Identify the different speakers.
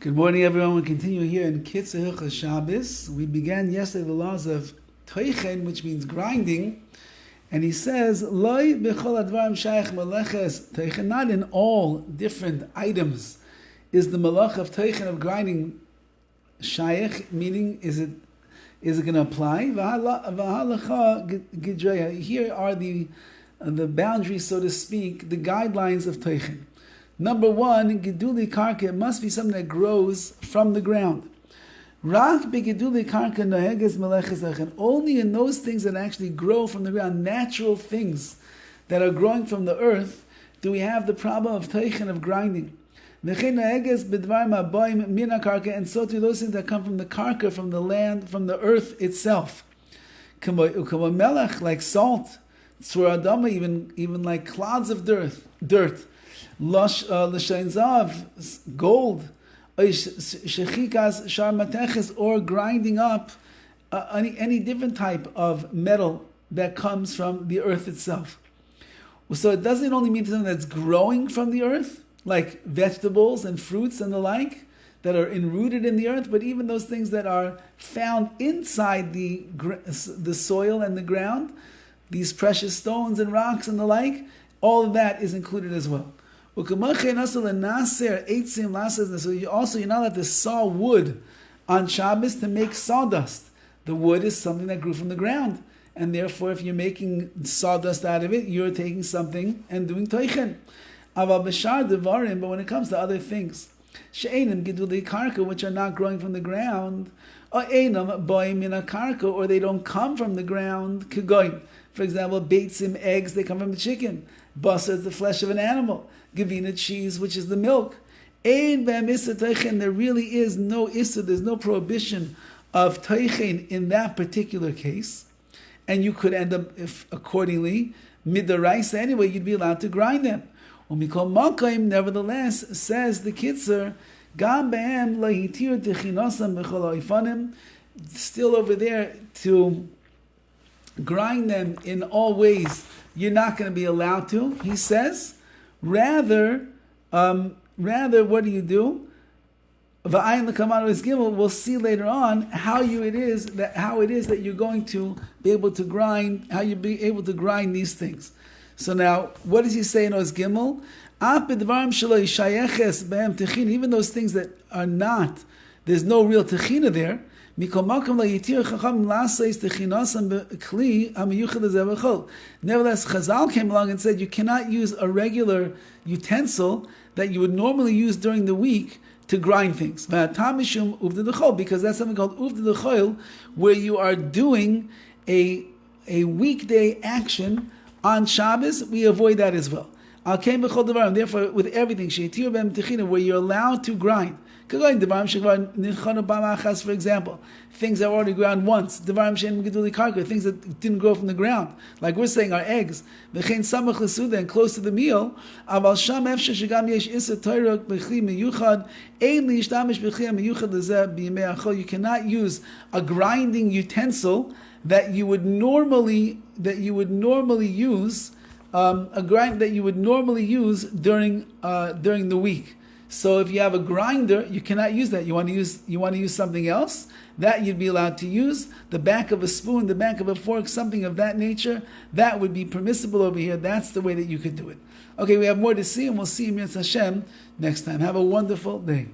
Speaker 1: Good morning, everyone. We continue here in KITZUR HILCHOS SHABBOS. We began yesterday the laws of toichen, which means grinding, and he says, "Loi b'chol advarim shayach meleches toichen." Not in all different items is the malach of toichen of grinding shayach, meaning is it going to apply? V'halacha gidreya. Here are the boundaries, so to speak, the guidelines of toichen. Number one, giduli karka, it must be something that grows from the ground. Rak begiduli karka noheges meleches toichen. Only in those things that actually grow from the ground, natural things that are growing from the earth, do we have the problem of toichen, of grinding. And so too those things that come from the karka, from the land, from the earth itself. Like salt, even like clods of dirt. L'shain zav, gold, shechikas shar mateches, or grinding up any different type of metal that comes from the earth itself. So it doesn't only mean something that's growing from the earth, like vegetables and fruits and the like, that are enrooted in the earth, but even those things that are found inside the soil and the ground, these precious stones and rocks and the like, all of that is included as well. So you're not allowed to saw wood on Shabbos to make sawdust. The wood is something that grew from the ground, and therefore if you're making sawdust out of it, you're taking something and doing toichen. But when it comes to other things, which are not growing from the ground, or they don't come from the ground, for example, beitzim, eggs, they come from the chicken. Basar is the flesh of an animal. Gavina, cheese, which is the milk. There really is no issa, there's no prohibition of teichen in that particular case. And you could end up, if accordingly, midaraisa anyway, you'd be allowed to grind them. Nevertheless, says the KITZUR, still over there, to grind them in all ways, you're not going to be allowed to, he says. Rather, what do you do? We'll see later on how it is that you're going to be able to grind, how you be able to grind these things. So now, what does he say in Oz Gimel? Even those things that are not, there's no real techina there. Nevertheless, Chazal came along and said you cannot use a regular utensil that you would normally use during the week to grind things. Because that's something called uvda d'choil, where you are doing a weekday action on Shabbos. We avoid that as well. Therefore, with everything, where you're allowed to grind. For example, things that were already ground once, things that didn't grow from the ground, like we're saying, our eggs, and close to the meal. You cannot use a grinding utensil that you would normally use during the week. So if you have a grinder, you cannot use that. You want to use something else that you'd be allowed to use. The back of a spoon, the back of a fork, something of that nature, that would be permissible over here. That's the way that you could do it. Okay, we have more to see, and we'll see Mitzvah Hashem next time. Have a wonderful day.